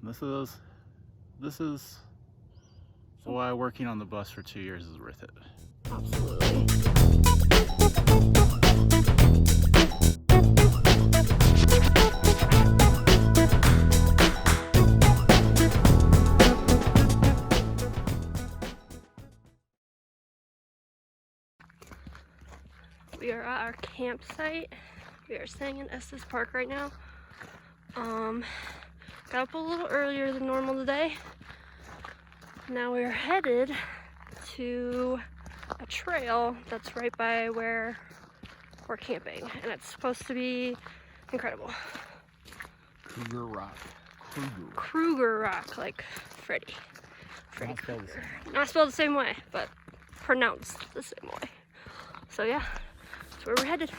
This is why working on the bus for 2 years is worth it. Absolutely. We are at our campsite. We are staying in Estes Park right now. Got up a little earlier than normal today. Now we're headed to a trail that's right by where we're camping, and it's supposed to be incredible. Kruger Rock. Kruger Rock, like Freddy. Not spelled the same. Not spelled the same way, but pronounced the same way. So yeah, that's where we're headed.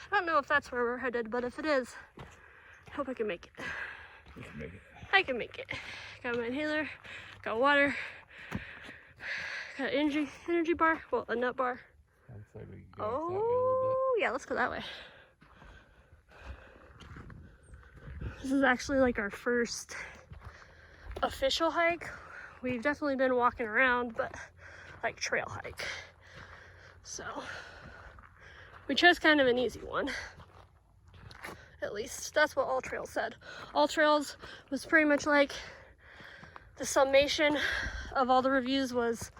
I don't know if that's where we're headed, but if it is, I hope I can make it. You can make it. I can make it. Got my inhaler, got water, got an energy bar, well, a nut bar. Looks like we can go outside a little Oh, yeah, let's go that way. This is actually like our first official hike. We've definitely been walking around, but like trail hike. So we chose kind of an easy one. At least that's what All Trails said. All Trails was pretty much like the summation of all the reviews was,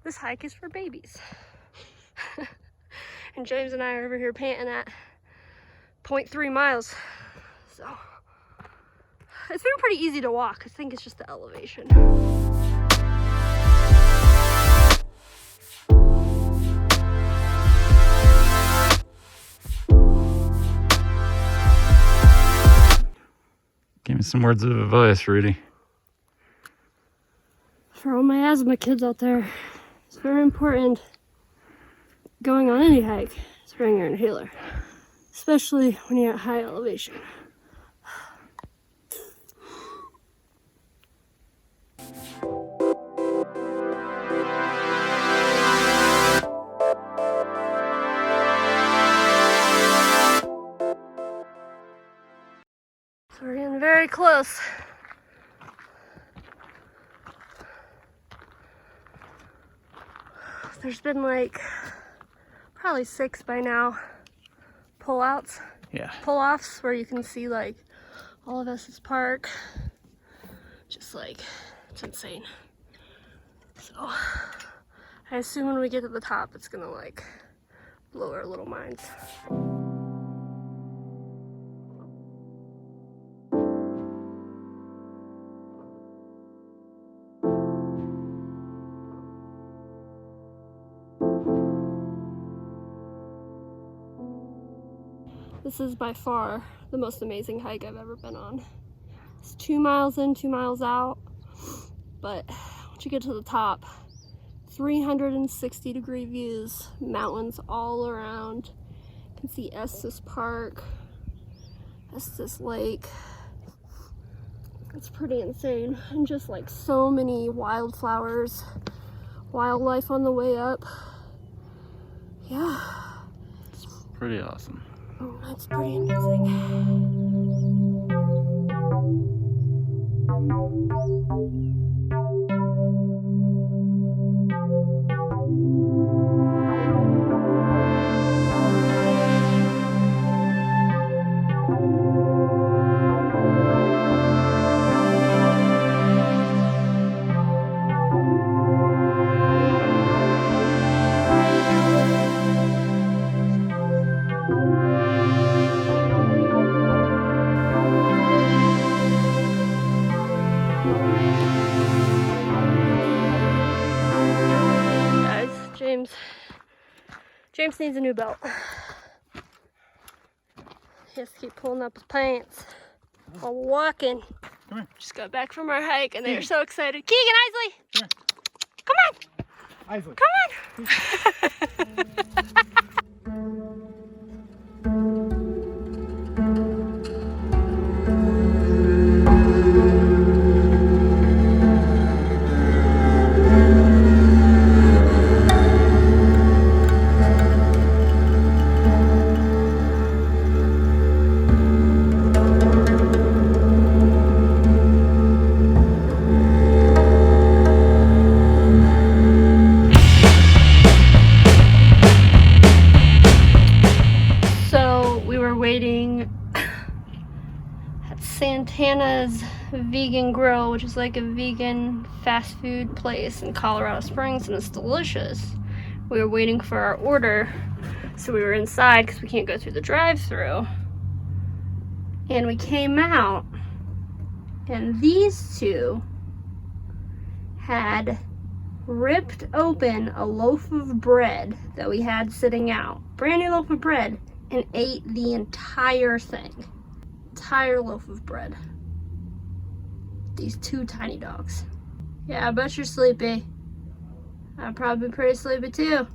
this hike is for babies. And James and I are over here panting at 0.3 miles. So it's been pretty easy to walk. I think it's just the elevation. Give me some words of advice, Rudy. For all my asthma kids out there, it's very important going on any hike is bring your inhaler, especially when you're at high elevation. So we're getting very close. There's been like probably 6 by now pull-outs. Yeah. Pull-offs where you can see like all of Estes Park. Just like, it's insane. So I assume when we get to the top, it's gonna like blow our little minds. This is by far the most amazing hike I've ever been on. It's 2 miles in, 2 miles out, but once you get to the top, 360-degree views, mountains all around. You can see Estes Park, Estes Lake. It's pretty insane, and just like so many wildflowers, wildlife on the way up. Yeah. It's pretty awesome. Oh, that's pretty amazing. James needs a new belt. He has to keep pulling up his pants while walking. Come here. Just got back from our hike and they are so excited. Kegan, Eisley! Come on! Eisley. Come on! eating at Santana's Vegan Grill, which is like a vegan fast food place in Colorado Springs, and it's delicious. We were waiting for our order, so we were inside because we can't go through the drive-thru. And we came out, and these two had ripped open a loaf of bread that we had sitting out. Brand new loaf of bread, and ate the entire thing. Entire loaf of bread. These two tiny dogs. Yeah, I bet you're sleepy. I'm probably pretty sleepy too.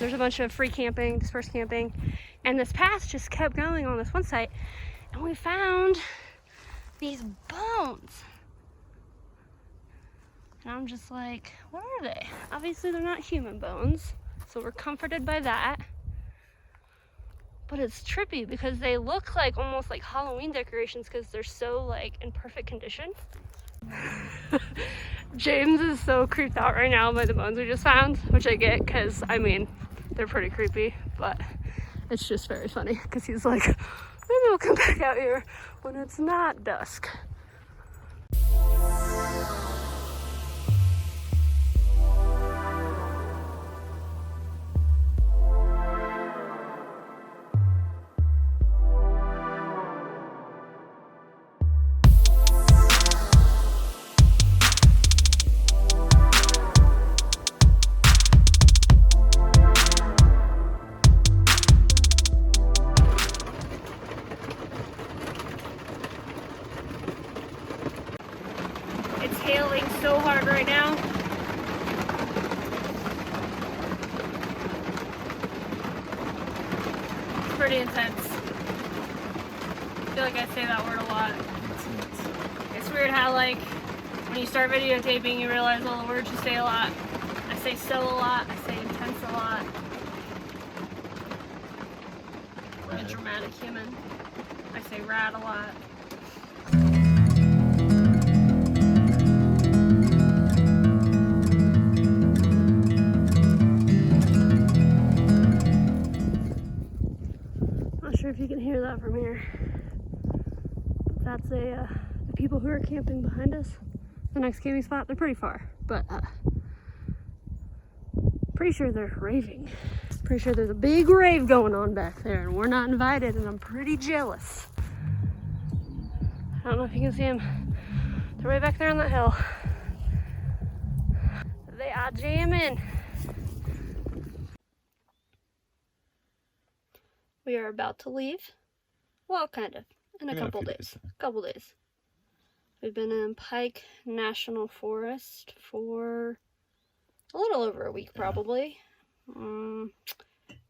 There's a bunch of free camping, dispersed camping, and this path just kept going on this one site, and we found these bones. And I'm just like, what are they? Obviously they're not human bones, so we're comforted by that. But it's trippy because they look like almost like Halloween decorations because they're so like in perfect condition. James is so creeped out right now by the bones we just found, which I get because, I mean, they're pretty creepy, but it's just very funny because he's like, maybe we'll come back out here when it's not dusk. It's hailing so hard right now. It's pretty intense. I feel like I say that word a lot. It's weird how like when you start videotaping you realize all the words you say a lot. I say so a lot, I say intense a lot. I'm a dramatic human. I say rad a lot. Not sure if you can hear that from here. That's the people who are camping behind us. The next camping spot, they're pretty far, but pretty sure they're raving. Pretty sure there's a big rave going on back there and we're not invited, and I'm pretty jealous. I don't know if you can see them. They're way back there on that hill. They are jamming. We are about to leave. Well, kind of. In a couple days. Couple days. We've been in Pike National Forest for a little over a week, probably.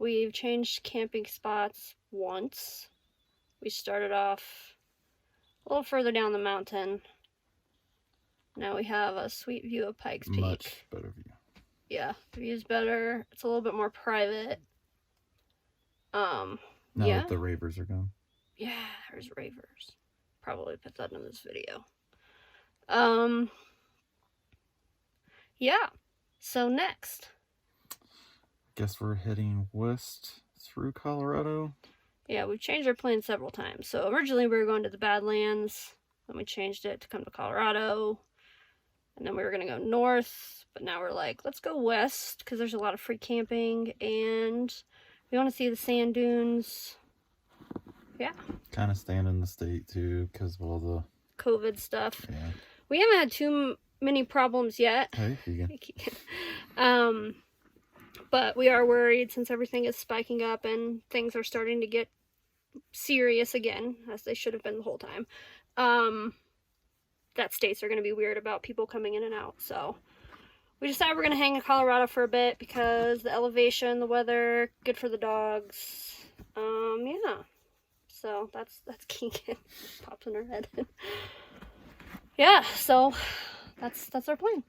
We've changed camping spots once. We started off a little further down the mountain. Now we have a sweet view of Pikes Peak. Much better view. Yeah, the view's better. It's a little bit more private. Now yeah. that the ravers are gone. Yeah, there's ravers. Probably put that in this video. Yeah. So next. Guess we're heading west through Colorado. Yeah, we've changed our plans several times. So originally we were going to the Badlands, then we changed it to come to Colorado, and then we were going to go north, but now we're like, let's go west because there's a lot of free camping and we want to see the sand dunes. Yeah. Kind of staying in the state too because of all the COVID stuff. Yeah. We haven't had too many problems yet. Hey, Kegan. Hey, Kegan. But we are worried since everything is spiking up and things are starting to get serious again, as they should have been the whole time. That states are going to be weird about people coming in and out. So we decided we're going to hang in Colorado for a bit because the elevation, the weather, good for the dogs. Yeah. So that's Kegan. Pops in her head. Yeah, so that's our plan.